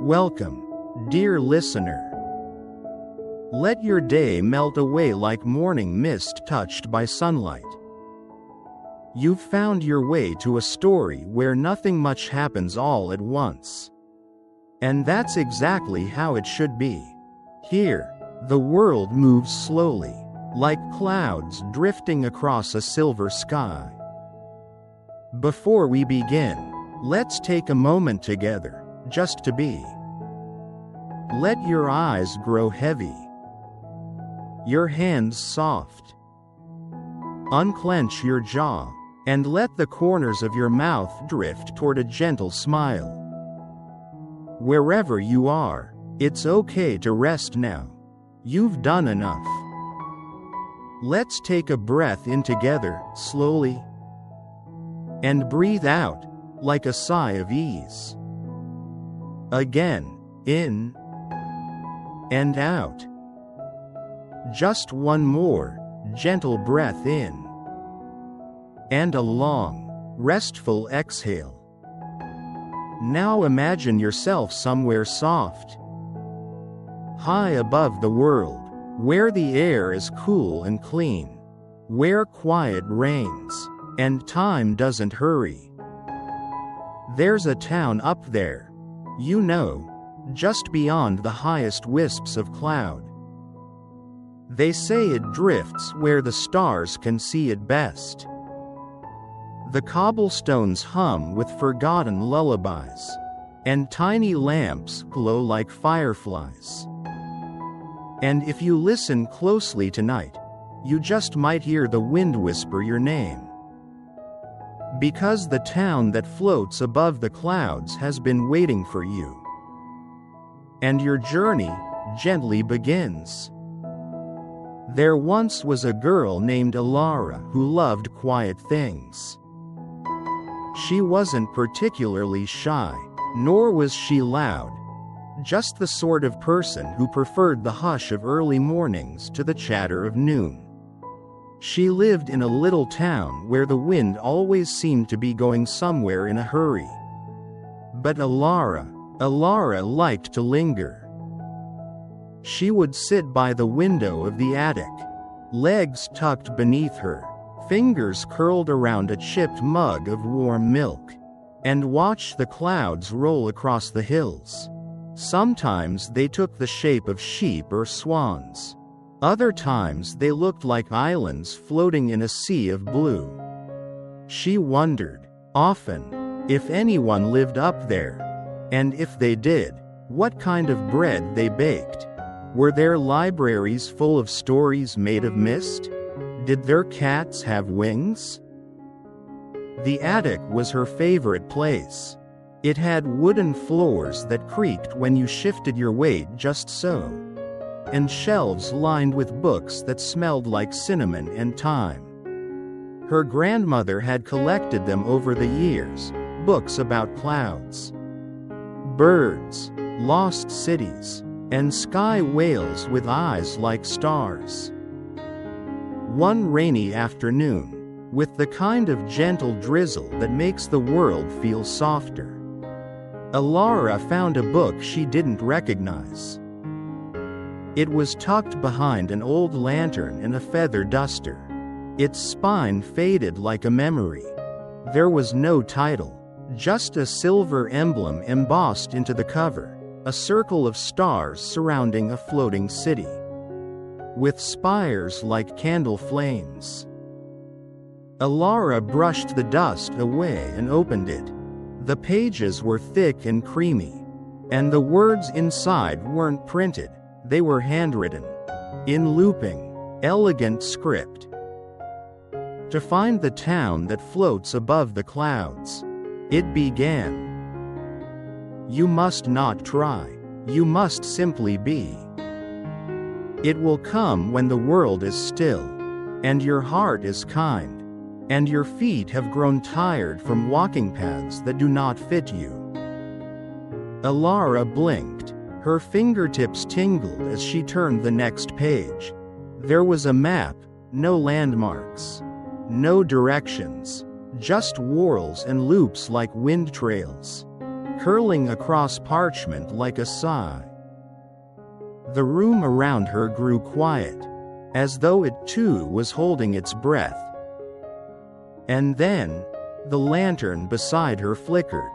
Welcome, dear listener. Let your day melt away like morning mist touched by sunlight. You've found your way to a story where nothing much happens all at once. And that's exactly how it should be. Here, the world moves slowly, like clouds drifting across a silver sky. Before we begin, let's take a moment together, just to be. Let your eyes grow heavy, your hands soft. Unclench your jaw, and let the corners of your mouth drift toward a gentle smile. Wherever you are, it's okay to rest now. You've done enough. Let's take a breath in together, slowly. And breathe out, like a sigh of ease. Again, in and out. Just one more gentle breath in. And a long, restful exhale. Now imagine yourself somewhere soft, high above the world, where the air is cool and clean, where quiet reigns, and time doesn't hurry. There's a town up there, you know, just beyond the highest wisps of cloud. They say it drifts where the stars can see it best. The cobblestones hum with forgotten lullabies, and tiny lamps glow like fireflies. And if you listen closely tonight, you just might hear the wind whisper your name. Because the town that floats above the clouds has been waiting for you. And your journey gently begins. There once was a girl named Alara who loved quiet things. She wasn't particularly shy, nor was she loud, just the sort of person who preferred the hush of early mornings to the chatter of noon. She lived in a little town where the wind always seemed to be going somewhere in a hurry. But Alara liked to linger. She would sit by the window of the attic, legs tucked beneath her, fingers curled around a chipped mug of warm milk, and watch the clouds roll across the hills. Sometimes they took the shape of sheep or swans. Other times they looked like islands floating in a sea of blue. She wondered, often, if anyone lived up there, and if they did, what kind of bread they baked. Were their libraries full of stories made of mist? Did their cats have wings? The attic was her favorite place. It had wooden floors that creaked when you shifted your weight just so, and shelves lined with books that smelled like cinnamon and thyme. Her grandmother had collected them over the years, books about clouds, birds, lost cities, and sky whales with eyes like stars. One rainy afternoon, with the kind of gentle drizzle that makes the world feel softer, Alara found a book she didn't recognize. It was tucked behind an old lantern in a feather duster, its spine faded like a memory. There was no title, just a silver emblem embossed into the cover, a circle of stars surrounding a floating city, with spires like candle flames. Alara brushed the dust away and opened it. The pages were thick and creamy, and the words inside weren't printed, they were handwritten, in looping, elegant script. To find the town that floats above the clouds, it began. You must not try, you must simply be. It will come when the world is still, and your heart is kind, and your feet have grown tired from walking paths that do not fit you. Alara blinked, her fingertips tingled as she turned the next page. There was a map, no landmarks, no directions, just whorls and loops like wind trails. curling across parchment like a sigh. The room around her grew quiet, as though it too was holding its breath. And then, the lantern beside her flickered.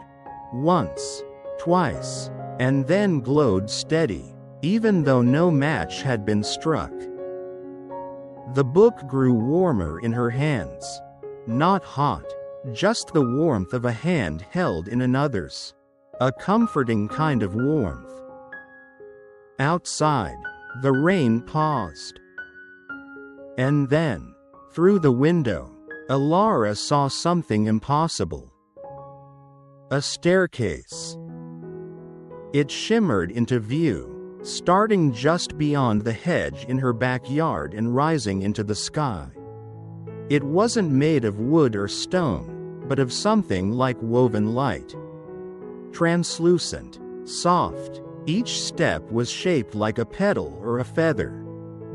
Once, twice, and then glowed steady, even though no match had been struck. The book grew warmer in her hands. Not hot, just the warmth of a hand held in another's. A comforting kind of warmth. Outside, the rain paused. And then, through the window, Alara saw something impossible. A staircase. It shimmered into view, starting just beyond the hedge in her backyard and rising into the sky. It wasn't made of wood or stone, but of something like woven light. Translucent, soft, each step was shaped like a petal or a feather,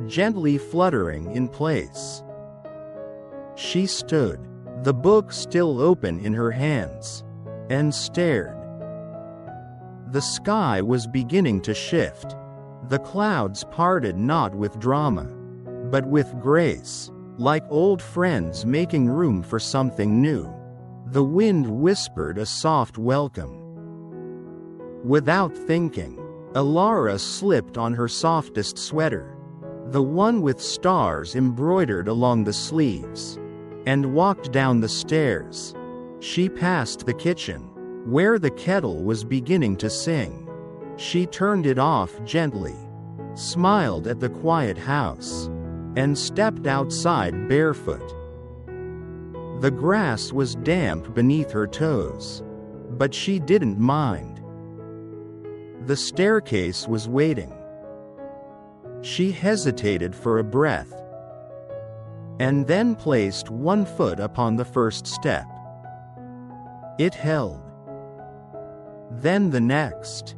gently fluttering in place. She stood, the book still open in her hands, and stared. The sky was beginning to shift. The clouds parted not with drama, but with grace, like old friends making room for something new. The wind whispered a soft welcome. Without thinking, Alara slipped on her softest sweater, the one with stars embroidered along the sleeves, and walked down the stairs. She passed the kitchen, where the kettle was beginning to sing. She turned it off gently, smiled at the quiet house, and stepped outside barefoot. The grass was damp beneath her toes, but she didn't mind. The staircase was waiting. She hesitated for a breath, and then placed one foot upon the first step. It held. Then the next.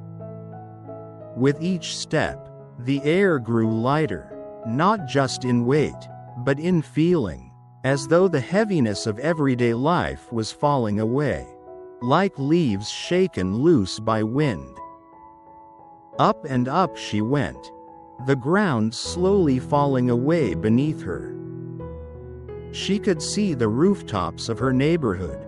With each step, the air grew lighter, not just in weight, but in feeling, as though the heaviness of everyday life was falling away, like leaves shaken loose by wind. Up and up she went, the ground slowly falling away beneath her. She could see the rooftops of her neighborhood,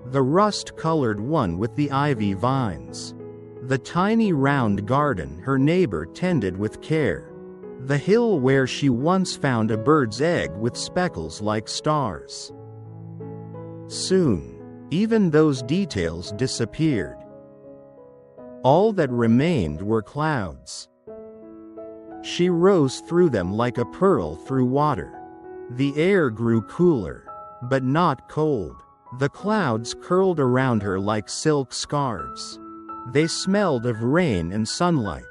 the rust-colored one with the ivy vines, the tiny round garden her neighbor tended with care, the hill where she once found a bird's egg with speckles like stars. Soon, even those details disappeared. All that remained were clouds. She rose through them like a pearl through water. The air grew cooler, but not cold. The clouds curled around her like silk scarves. They smelled of rain and sunlight.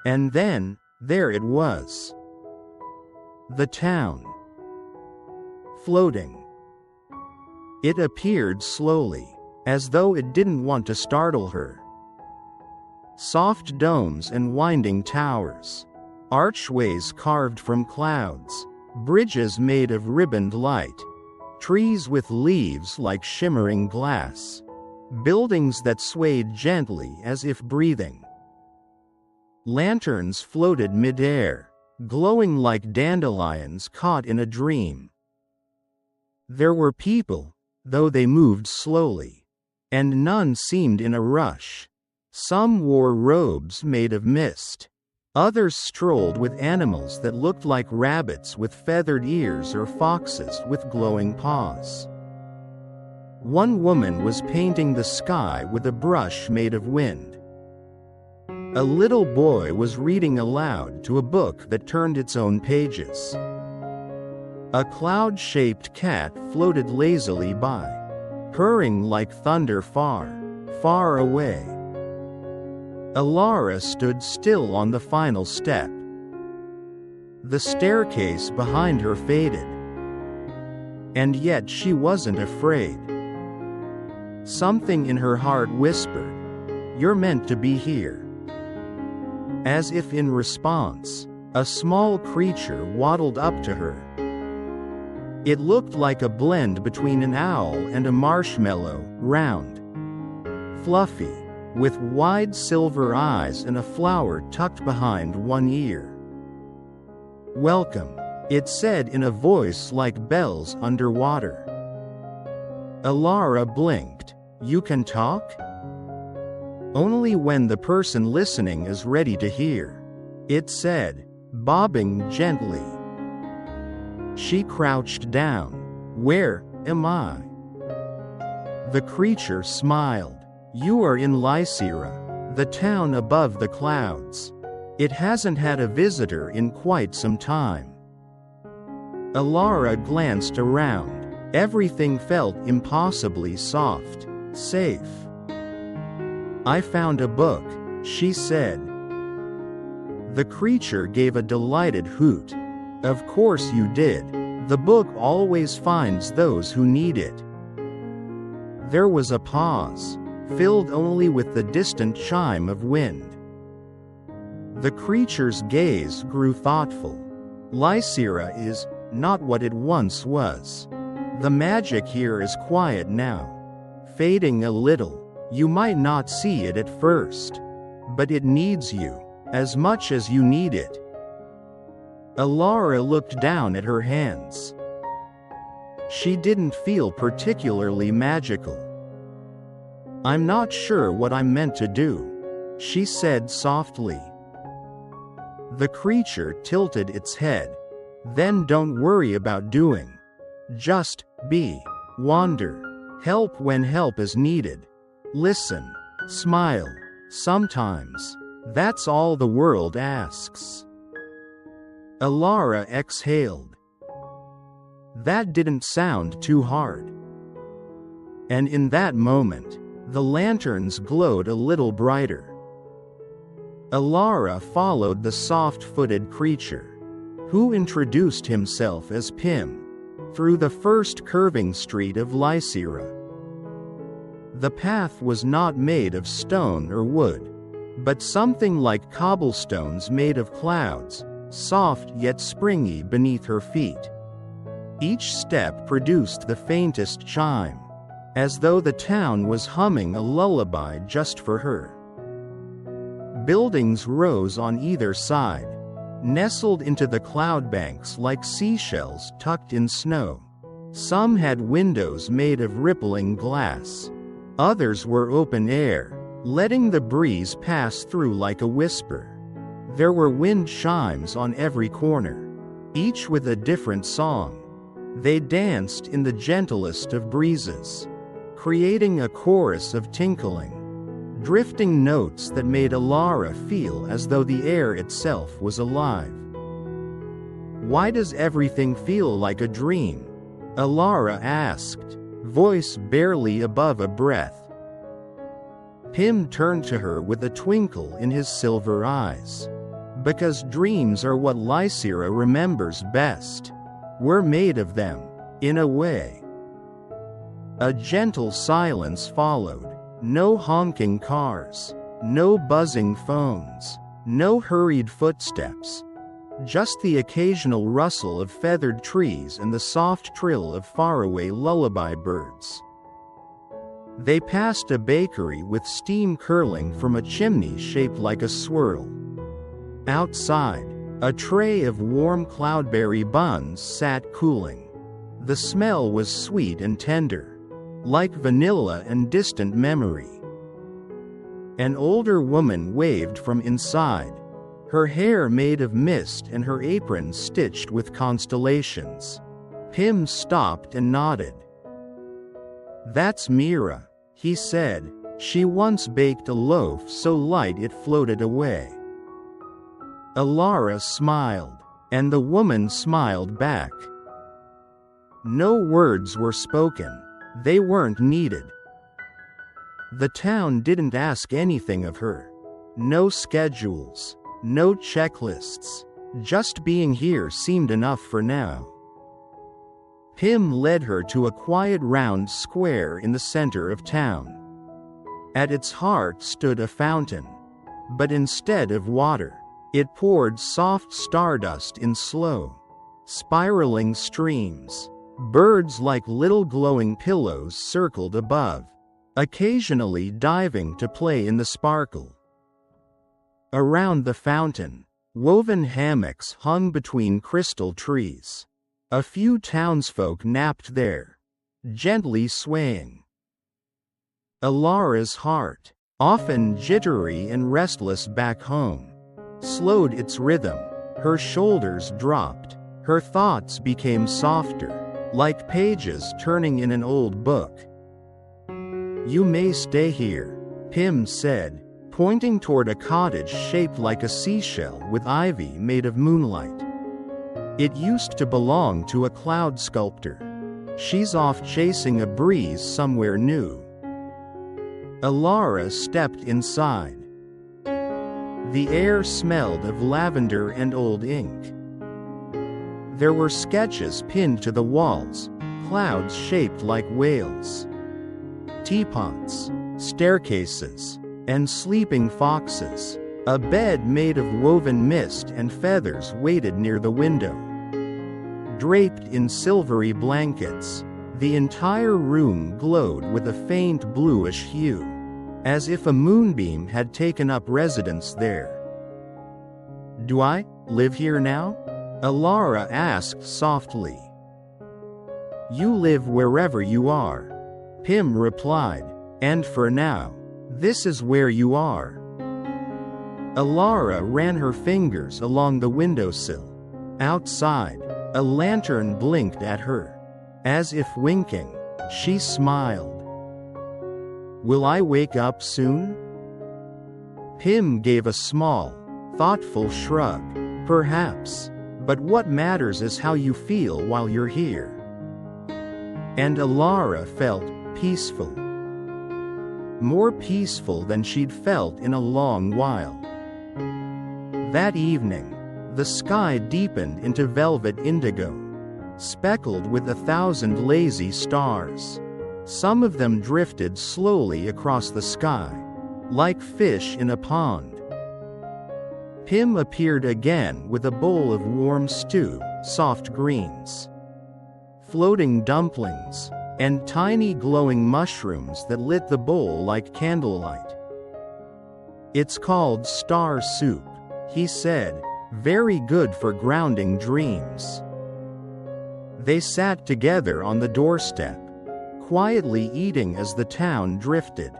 And then, there it was. The town. Floating. It appeared slowly, as though it didn't want to startle her. Soft domes and winding towers, archways carved from clouds, bridges made of ribboned light, trees with leaves like shimmering glass, buildings that swayed gently as if breathing. Lanterns floated mid-air, glowing like dandelions caught in a dream. There were people, though they moved slowly, and none seemed in a rush. Some wore robes made of mist. Others strolled with animals that looked like rabbits with feathered ears or foxes with glowing paws. One woman was painting the sky with a brush made of wind. A little boy was reading aloud to a book that turned its own pages. A cloud-shaped cat floated lazily by, purring like thunder far, far away. Alara stood still on the final step. The staircase behind her faded. And yet she wasn't afraid. Something in her heart whispered, "You're meant to be here." As if in response, a small creature waddled up to her. It looked like a blend between an owl and a marshmallow, round, fluffy, with wide silver eyes and a flower tucked behind one ear. "Welcome," it said in a voice like bells underwater. Alara blinked. "You can talk?" "Only when the person listening is ready to hear," it said, bobbing gently. She crouched down. "Where am I?" The creature smiled. "You are in Lysira, the town above the clouds. It hasn't had a visitor in quite some time." Alara glanced around. Everything felt impossibly soft, safe. "I found a book," she said. The creature gave a delighted hoot. "Of course you did. The book always finds those who need it." There was a pause, filled only with the distant chime of wind. The creature's gaze grew thoughtful. "Lysira is not what it once was. The magic here is quiet now, fading a little. You might not see it at first, but it needs you as much as you need it." Alara looked down at her hands. She didn't feel particularly magical. "I'm not sure what I'm meant to do," she said softly. The creature tilted its head. "Then don't worry about doing. Just be, wander, help when help is needed. Listen, smile, sometimes. That's all the world asks." Alara exhaled. That didn't sound too hard. And in that moment, the lanterns glowed a little brighter. Alara followed the soft-footed creature, who introduced himself as Pim, through the first curving street of Lysira. The path was not made of stone or wood, but something like cobblestones made of clouds, soft yet springy beneath her feet. Each step produced the faintest chime, as though the town was humming a lullaby just for her. Buildings rose on either side, nestled into the cloud banks like seashells tucked in snow. Some had windows made of rippling glass. Others were open air, letting the breeze pass through like a whisper. There were wind chimes on every corner, each with a different song. They danced in the gentlest of breezes, creating a chorus of tinkling, drifting notes that made Alara feel as though the air itself was alive. "Why does everything feel like a dream?" Alara asked, voice barely above a breath. Pim turned to her with a twinkle in his silver eyes. "Because dreams are what Lysira remembers best. We're made of them, in a way." A gentle silence followed. No honking cars, no buzzing phones, no hurried footsteps. Just the occasional rustle of feathered trees and the soft trill of faraway lullaby birds. They passed a bakery with steam curling from a chimney shaped like a swirl. Outside, a tray of warm cloudberry buns sat cooling. The smell was sweet and tender, like vanilla and distant memory. An older woman waved from inside, her hair made of mist and her apron stitched with constellations. Pim stopped and nodded. "That's Mira," he said. "She once baked a loaf so light it floated away." Alara smiled, and the woman smiled back. No words were spoken. They weren't needed. The town didn't ask anything of her. No schedules, no checklists. Just being here seemed enough for now. Pim led her to a quiet round square in the center of town. At its heart stood a fountain. But instead of water, it poured soft stardust in slow, spiraling streams. Birds like little glowing pillows circled above. occasionally diving to play in the sparkle. Around the fountain, woven hammocks hung between crystal trees. A few townsfolk napped there, gently swaying. Alara's heart, often jittery and restless back home, slowed its rhythm. Her shoulders dropped. Her thoughts became softer, like pages turning in an old book. "You may stay here," Pim said, pointing toward a cottage shaped like a seashell with ivy made of moonlight. "It used to belong to a cloud sculptor. She's off chasing a breeze somewhere new." Alara stepped inside. The air smelled of lavender and old ink. There were sketches pinned to the walls, clouds shaped like whales. Teapots, staircases, and sleeping foxes. A bed made of woven mist and feathers waited near the window. Draped in silvery blankets, the entire room glowed with a faint bluish hue, as if a moonbeam had taken up residence there. "Do I live here now?" Alara asked softly. "You live wherever you are," Pim replied, "and for now, this is where you are." Alara ran her fingers along the windowsill. Outside, a lantern blinked at her. As if winking, she smiled. "Will I wake up soon?" Pim gave a small, thoughtful shrug. "Perhaps. But what matters is how you feel while you're here." And Alara felt peaceful. More peaceful than she'd felt in a long while. That evening, the sky deepened into velvet indigo, speckled with 1,000 lazy stars. Some of them drifted slowly across the sky, like fish in a pond. Pim appeared again with a bowl of warm stew, soft greens, floating dumplings, and tiny glowing mushrooms that lit the bowl like candlelight. "It's called star soup," he said, "very good for grounding dreams." They sat together on the doorstep, quietly eating as the town drifted.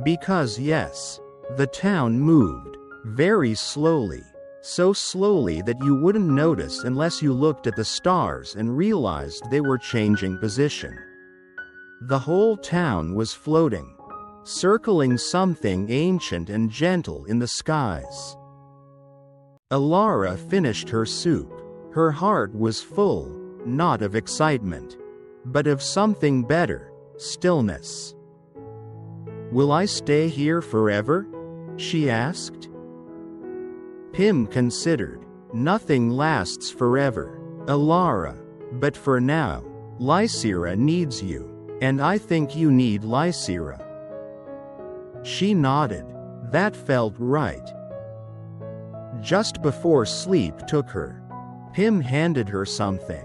Because yes, the town moved, very slowly, so slowly that you wouldn't notice unless you looked at the stars and realized they were changing position. The whole town was floating, circling something ancient and gentle in the skies. Alara finished her soup. Her heart was full, not of excitement, but of something better, stillness. "Will I stay here forever?" she asked. Pim considered. "Nothing lasts forever, Alara. But for now, Lysira needs you, and I think you need Lysira." She nodded. That felt right. Just before sleep took her, Pim handed her something.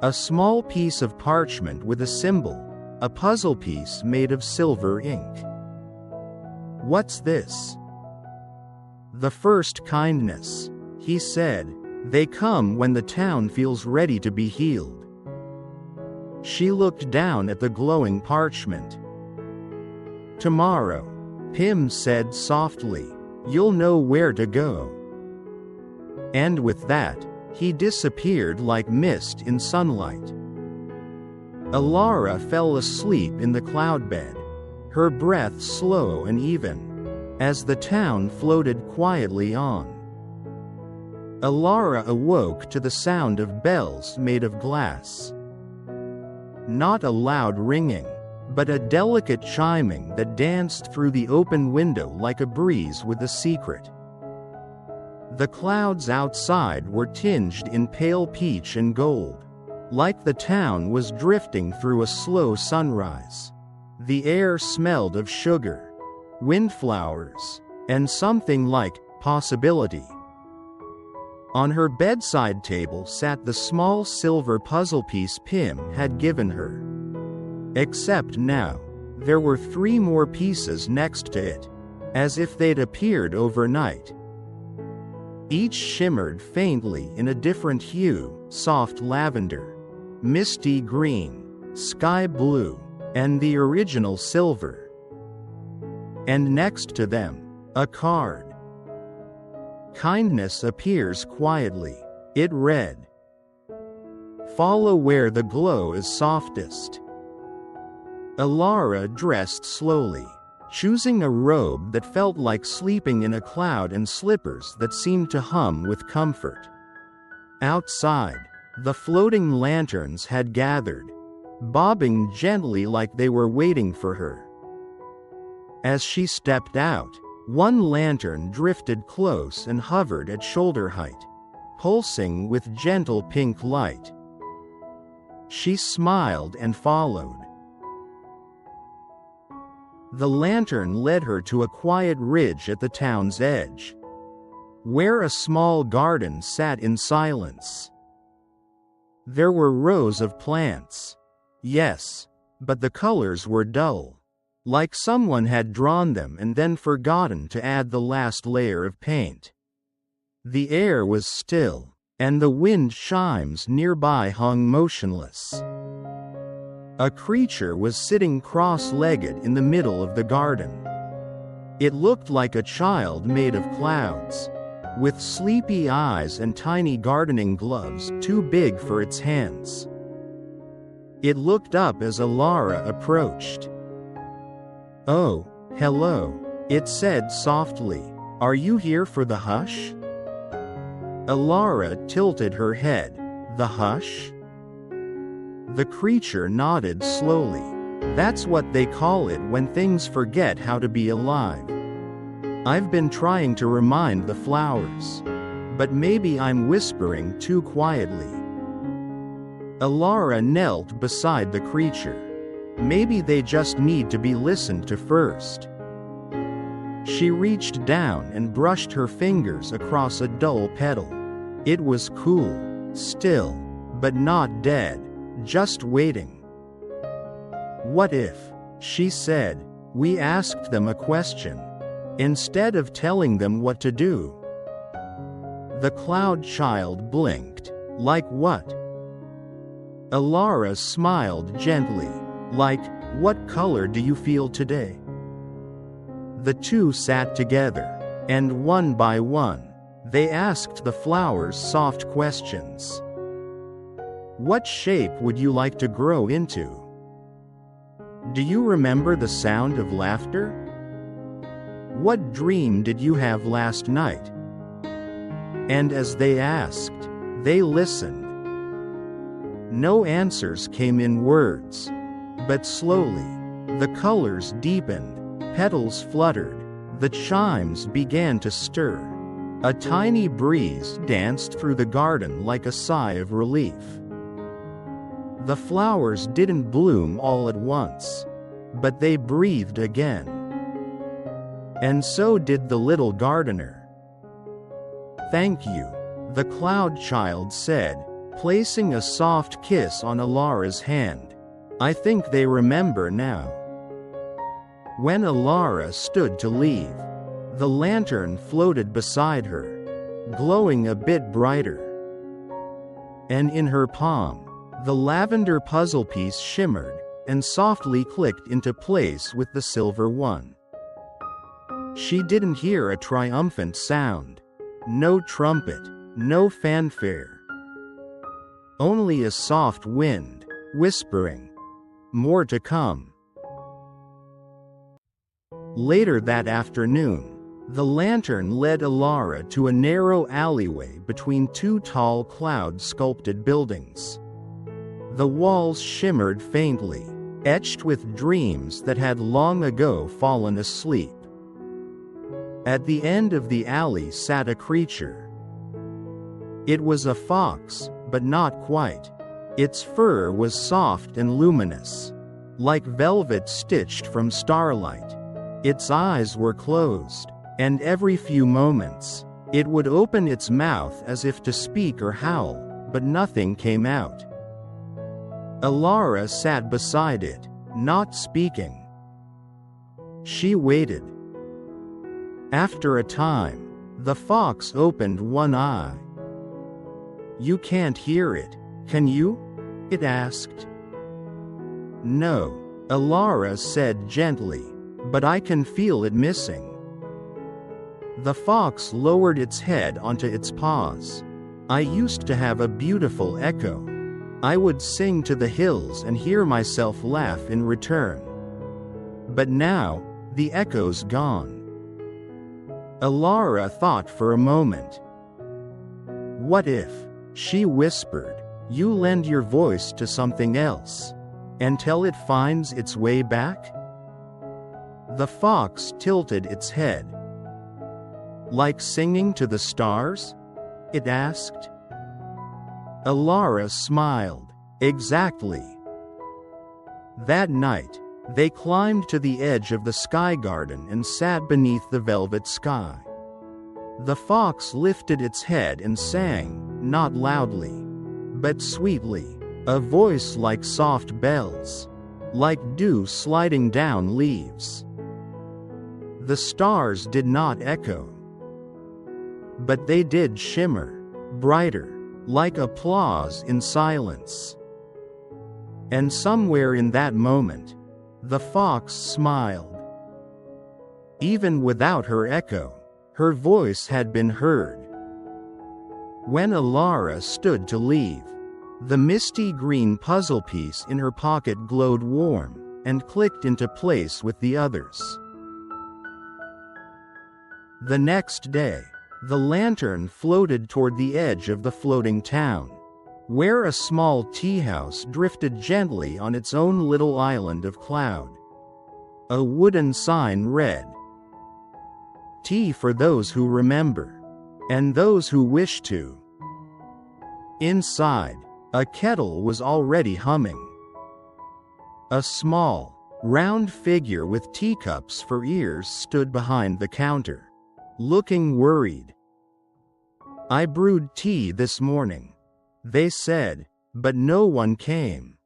A small piece of parchment with a symbol, a puzzle piece made of silver ink. "What's this?" "The first kindness," he said. "They come when the town feels ready to be healed." She looked down at the glowing parchment. "Tomorrow," Pim said softly, "you'll know where to go." And with that, he disappeared like mist in sunlight. Alara fell asleep in the cloud bed, her breath slow and even, as the town floated quietly on. Alara awoke to the sound of bells made of glass. Not a loud ringing, but a delicate chiming that danced through the open window like a breeze with a secret. The clouds outside were tinged in pale peach and gold, like the town was drifting through a slow sunrise. The air smelled of sugar, windflowers, and something like possibility. On her bedside table sat the small silver puzzle piece Pim had given her. Except now, there were 3 more pieces next to it, as if they'd appeared overnight. Each shimmered faintly in a different hue: soft lavender, misty green, sky blue, and the original silver. And next to them, a card. Kindness appears quietly. It read, "Follow where the glow is softest." Alara dressed slowly, choosing a robe that felt like sleeping in a cloud and slippers that seemed to hum with comfort. Outside, the floating lanterns had gathered, bobbing gently like they were waiting for her. As she stepped out, one lantern drifted close and hovered at shoulder height, pulsing with gentle pink light. She smiled and followed. The lantern led her to a quiet ridge at the town's edge, where a small garden sat in silence. There were rows of plants. Yes, but the colors were dull, like someone had drawn them and then forgotten to add the last layer of paint. The air was still, and the wind chimes nearby hung motionless. A creature was sitting cross-legged in the middle of the garden. It looked like a child made of clouds, with sleepy eyes and tiny gardening gloves too big for its hands. It looked up as Alara approached. "Oh, hello," it said softly. "Are you here for the hush?" Alara tilted her head. "The hush?" The creature nodded slowly. "That's what they call it when things forget how to be alive. I've been trying to remind the flowers, but maybe I'm whispering too quietly." Alara knelt beside the creature. Maybe they just need to be listened to first. She reached down and brushed her fingers across a dull petal. It was cool, still, but not dead, just waiting. "What if," she said, "we asked them a question, instead of telling them what to do?" The cloud child blinked. "Like what?" Alara smiled gently. "Like, what color do you feel today?" The two sat together, and one by one, they asked the flowers soft questions. "What shape would you like to grow into? Do you remember the sound of laughter? What dream did you have last night?" And as they asked, they listened. No answers came in words, but slowly, the colors deepened, petals fluttered, the chimes began to stir. A tiny breeze danced through the garden like a sigh of relief. The flowers didn't bloom all at once, but they breathed again. And so did the little gardener. "Thank you," the cloud child said, placing a soft kiss on Alara's hand. "I think they remember now." When Alara stood to leave, the lantern floated beside her, glowing a bit brighter. And in her palm, the lavender puzzle piece shimmered and softly clicked into place with the silver one. She didn't hear a triumphant sound. No trumpet, no fanfare. Only a soft wind, whispering, "More to come." Later that afternoon, the lantern led Alara to a narrow alleyway between 2 tall cloud-sculpted buildings. The walls shimmered faintly, etched with dreams that had long ago fallen asleep. At the end of the alley sat a creature. It was a fox, but not quite. Its fur was soft and luminous, like velvet stitched from starlight. Its eyes were closed, and every few moments, it would open its mouth as if to speak or howl, but nothing came out. Alara sat beside it, not speaking. She waited. After a time, the fox opened one eye. "You can't hear it, can you?" it asked. "No," Alara said gently, "but I can feel it missing." The fox lowered its head onto its paws. "I used to have a beautiful echo. I would sing to the hills and hear myself laugh in return. But now, the echo's gone." Alara thought for a moment. "What if," she whispered, "you lend your voice to something else, until it finds its way back?" The fox tilted its head. "Like singing to the stars?" it asked. Alara smiled. "Exactly." That night, they climbed to the edge of the sky garden and sat beneath the velvet sky. The fox lifted its head and sang, not loudly, but sweetly, a voice like soft bells, like dew sliding down leaves. The stars did not echo, but they did shimmer, brighter, like applause in silence. And somewhere in that moment, the fox smiled. Even without her echo, her voice had been heard. When Alara stood to leave, the misty green puzzle piece in her pocket glowed warm and clicked into place with the others. The next day, the lantern floated toward the edge of the floating town, where a small tea house drifted gently on its own little island of cloud. A wooden sign read, "Tea for those who remember, and those who wish to." Inside, a kettle was already humming. A small, round figure with teacups for ears stood behind the counter, looking worried. "I brewed tea this morning," they said, "but no one came."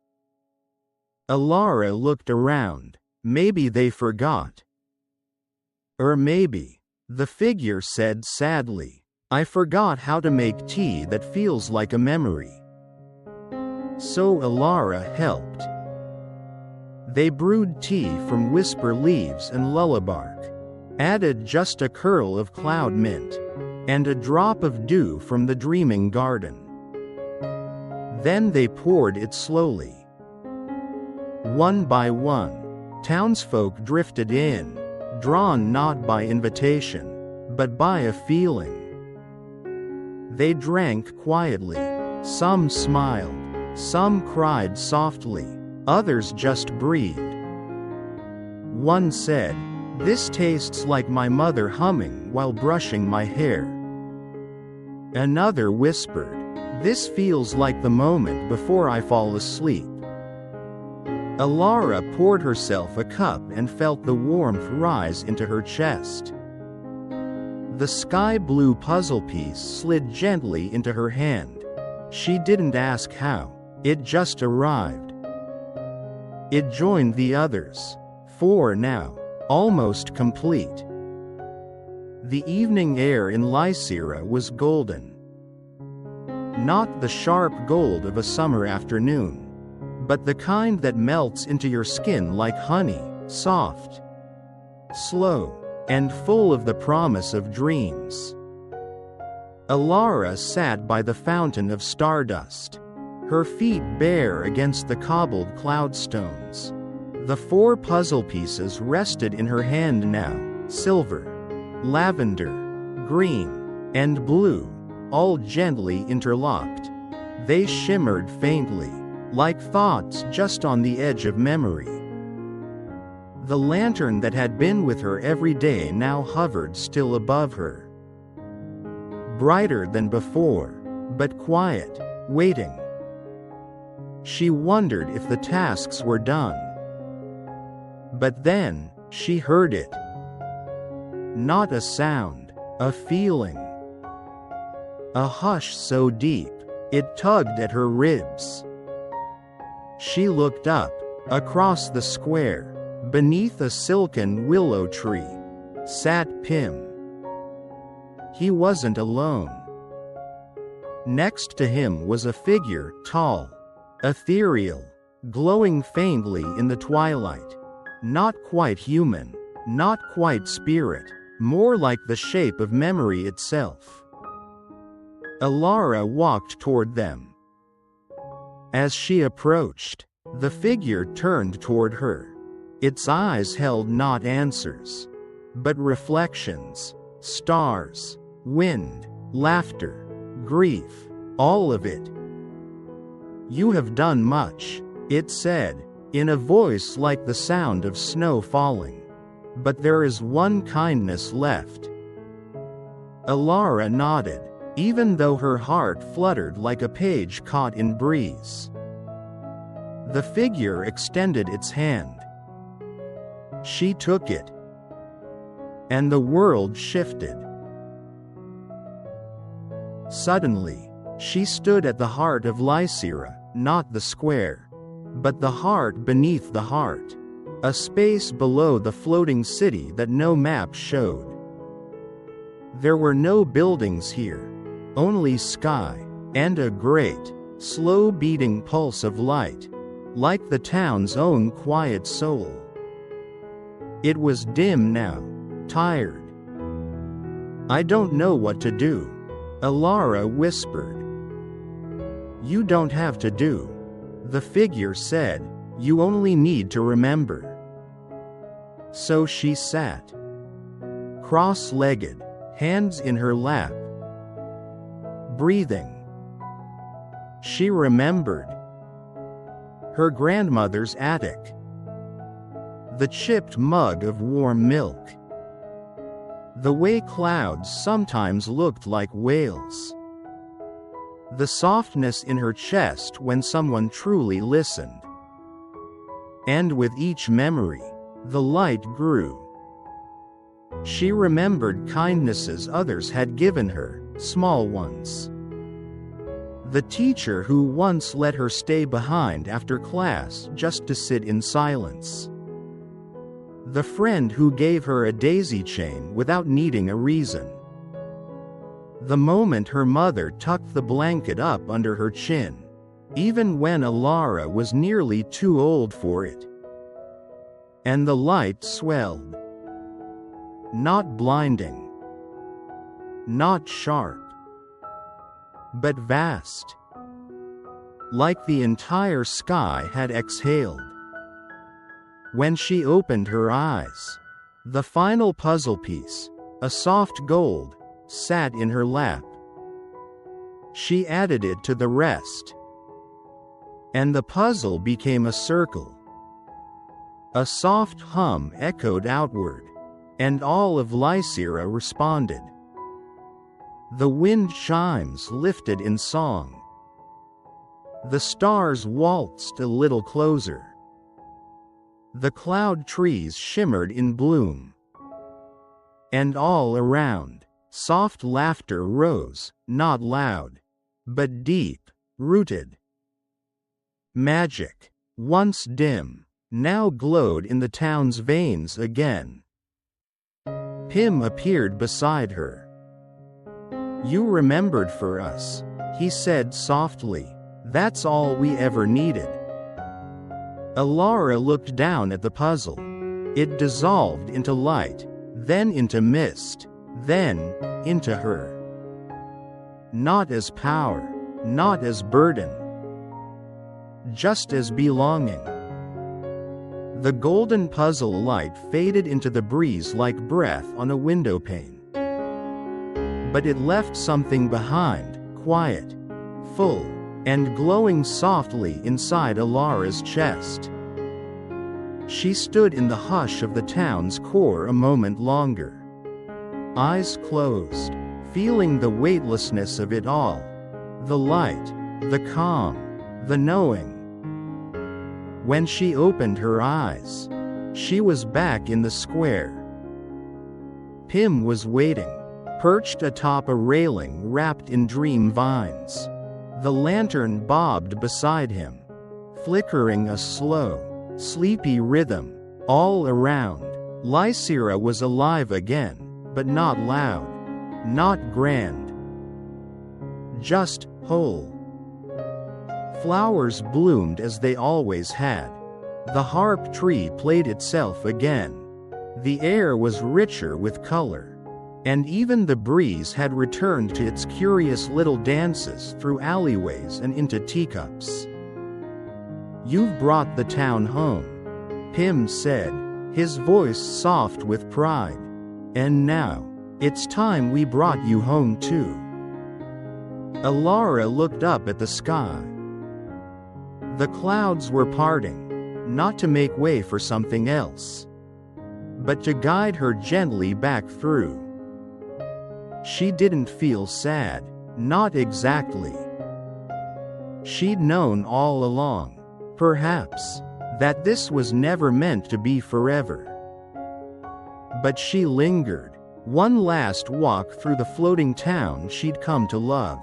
Alara looked around. Maybe they forgot. Or maybe, the figure said sadly, "I forgot how to make tea that feels like a memory." So Alara helped. They brewed tea from whisper leaves and lullabark, added just a curl of cloud mint, and a drop of dew from the dreaming garden. Then they poured it slowly. One by one, townsfolk drifted in, drawn not by invitation, but by a feeling. They drank quietly. Some smiled, some cried softly, others just breathed. One said, "This tastes like my mother humming while brushing my hair." Another whispered, "This feels like the moment before I fall asleep." Alara poured herself a cup and felt the warmth rise into her chest. The sky blue puzzle piece slid gently into her hand. She didn't ask how, it just arrived. It joined the others, 4 now, almost complete. The evening air in Lysira was golden. Not the sharp gold of a summer afternoon, but the kind that melts into your skin like honey, soft, slow, and full of the promise of dreams. Alara sat by the fountain of stardust, her feet bare against the cobbled cloudstones. The 4 puzzle pieces rested in her hand now, silver, lavender, green, and blue, all gently interlocked. They shimmered faintly, like thoughts just on the edge of memory. The lantern that had been with her every day now hovered still above her. Brighter than before, but quiet, waiting. She wondered if the tasks were done. But then, she heard it. Not a sound, a feeling. A hush so deep, it tugged at her ribs. She looked up, Across the square, beneath a silken willow tree, sat Pim. He wasn't alone. Next to him was a figure, tall, ethereal, glowing faintly in the twilight. Not quite human, not quite spirit, more like the shape of memory itself. Alara walked toward them. As she approached, the figure turned toward her. Its eyes held not answers, but reflections, stars, wind, laughter, grief, all of it. "You have done much," it said, in a voice like the sound of snow falling. "But there is one kindness left." Alara nodded, even though her heart fluttered like a page caught in breeze. The figure extended its hand. She took it, and the world shifted. Suddenly, she stood at the heart of Lysira, not the square, but the heart beneath the heart, a space below the floating city that no map showed. There were no buildings here, only sky, and a great, slow-beating pulse of light, like the town's own quiet soul. It was dim now, tired. "I don't know what to do," Alara whispered. "You don't have to do," the figure said, "you only need to remember." So she sat, cross-legged, hands in her lap, breathing. She remembered her grandmother's attic, the chipped mug of warm milk, the way clouds sometimes looked like whales, the softness in her chest when someone truly listened. And with each memory, the light grew. She remembered kindnesses others had given her, small ones. The teacher who once let her stay behind after class just to sit in silence. The friend who gave her a daisy chain without needing a reason. The moment her mother tucked the blanket up under her chin, even when Alara was nearly too old for it. And the light swelled. Not blinding, not sharp, but vast. Like the entire sky had exhaled. When she opened her eyes, the final puzzle piece, a soft gold, sat in her lap. She added it to the rest, and the puzzle became a circle. A soft hum echoed outward, and all of Lysira responded. The wind chimes lifted in song. The stars waltzed a little closer. The cloud trees shimmered in bloom. And all around, soft laughter rose, not loud, but deep, rooted. Magic, once dim, now glowed in the town's veins again. Pim appeared beside her. "You remembered for us," he said softly. "That's all we ever needed." Alara looked down at the puzzle. It dissolved into light, then into mist, then into her. Not as power, not as burden, just as belonging. The golden puzzle light faded into the breeze like breath on a window pane. But it left something behind, quiet, full, and glowing softly inside Alara's chest. She stood in the hush of the town's core a moment longer. Eyes closed, feeling the weightlessness of it all. The light, the calm, the knowing. When she opened her eyes, she was back in the square. Pim was waiting, perched atop a railing wrapped in dream vines. The lantern bobbed beside him, flickering a slow, sleepy rhythm. All around, Lysira was alive again, but not loud, not grand. Just whole. Flowers bloomed as they always had. The harp tree played itself again. The air was richer with color. And even the breeze had returned to its curious little dances through alleyways and into teacups. "You've brought the town home," Pim said, his voice soft with pride. "And now, it's time we brought you home too." Alara looked up at the sky. The clouds were parting, not to make way for something else, but to guide her gently back through. She didn't feel sad, not exactly. She'd known all along, perhaps, that this was never meant to be forever. But she lingered, one last walk through the floating town she'd come to love.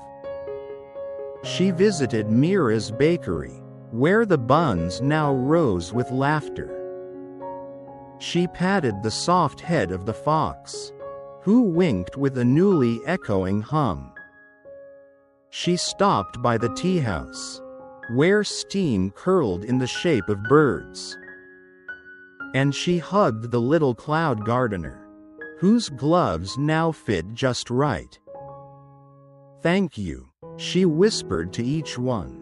She visited Mira's bakery, where the buns now rose with laughter. She patted the soft head of the fox, who winked with a newly echoing hum. She stopped by the tea house, where steam curled in the shape of birds. And she hugged the little cloud gardener, whose gloves now fit just right. "Thank you," she whispered to each one.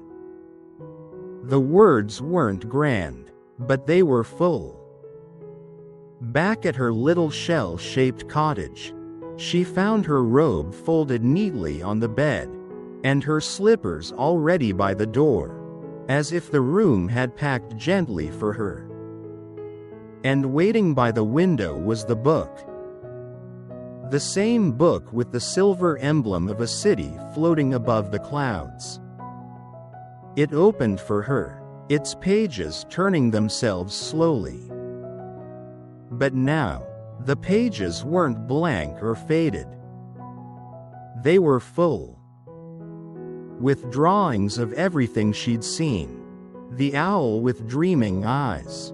The words weren't grand, but they were full. Back at her little shell-shaped cottage, she found her robe folded neatly on the bed, and her slippers already by the door, as if the room had packed gently for her. And waiting by the window was the book. The same book with the silver emblem of a city floating above the clouds. It opened for her, its pages turning themselves slowly. But now, the pages weren't blank or faded. They were full, with drawings of everything she'd seen: the owl with dreaming eyes,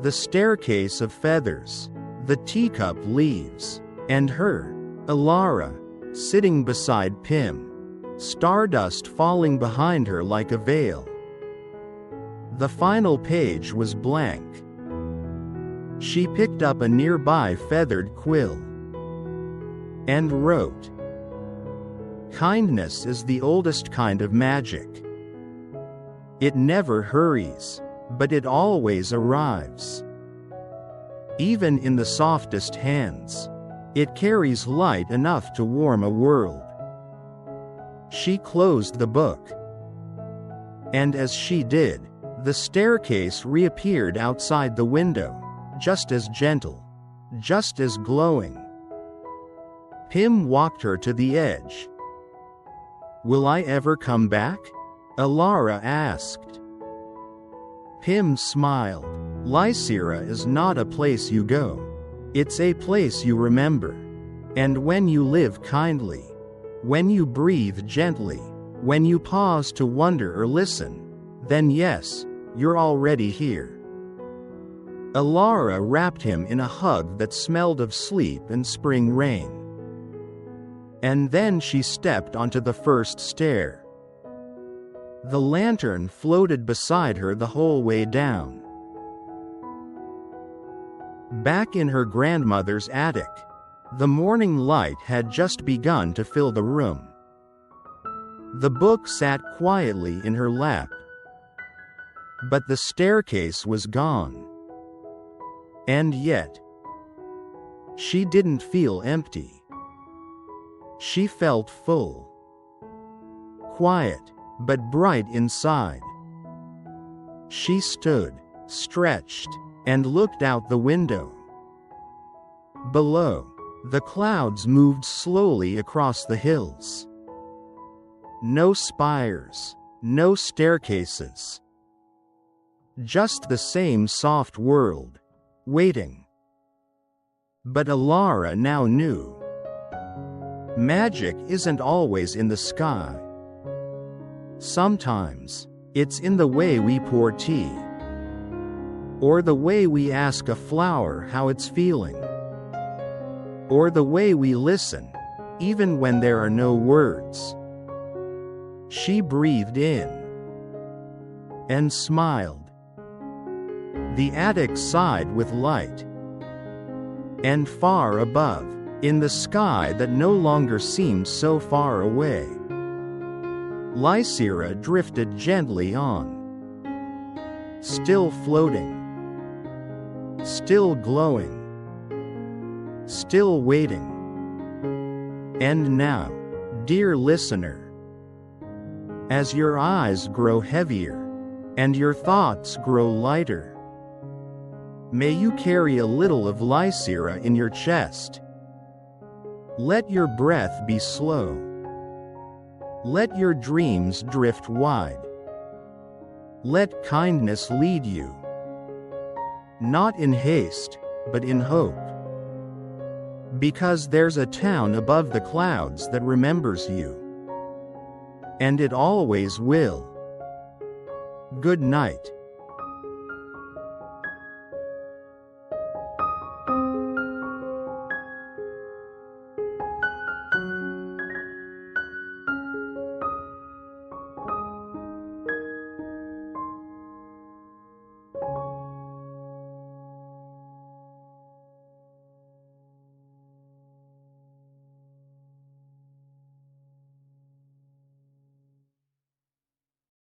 the staircase of feathers, the teacup leaves, and her, Alara, sitting beside Pim, stardust falling behind her like a veil. The final page was blank. She picked up a nearby feathered quill and wrote, "Kindness is the oldest kind of magic. It never hurries, but it always arrives. Even in the softest hands, it carries light enough to warm a world." She closed the book. And as she did, the staircase reappeared outside the window, just as gentle, just as glowing. Pim walked her to the edge. "Will I ever come back?" Alara asked. Pim smiled. "Lysira is not a place you go. It's a place you remember. And when you live kindly, when you breathe gently, when you pause to wonder or listen, then yes, you're already here." Alara wrapped him in a hug that smelled of sleep and spring rain. And then she stepped onto the first stair. The lantern floated beside her the whole way down. Back in her grandmother's attic, the morning light had just begun to fill the room. The book sat quietly in her lap. But the staircase was gone. And yet, she didn't feel empty. She felt full. Quiet, but bright inside. She stood, stretched, and looked out the window. Below, the clouds moved slowly across the hills. No spires, no staircases. Just the same soft world, waiting. But Alara now knew. Magic isn't always in the sky. Sometimes, it's in the way we pour tea. or the way we ask a flower how it's feeling, or the way we listen, even when there are no words. She breathed in and smiled. The attic sighed with light. And far above, in the sky that no longer seemed so far away, Lycera drifted gently on. Still floating, still glowing, still waiting. And now, dear listener, as your eyes grow heavier and your thoughts grow lighter, may you carry a little of Lycera in your chest. Let your breath be slow. Let your dreams drift wide. Let kindness lead you, not in haste, but in hope. Because there's a town above the clouds that remembers you. And it always will. Good night.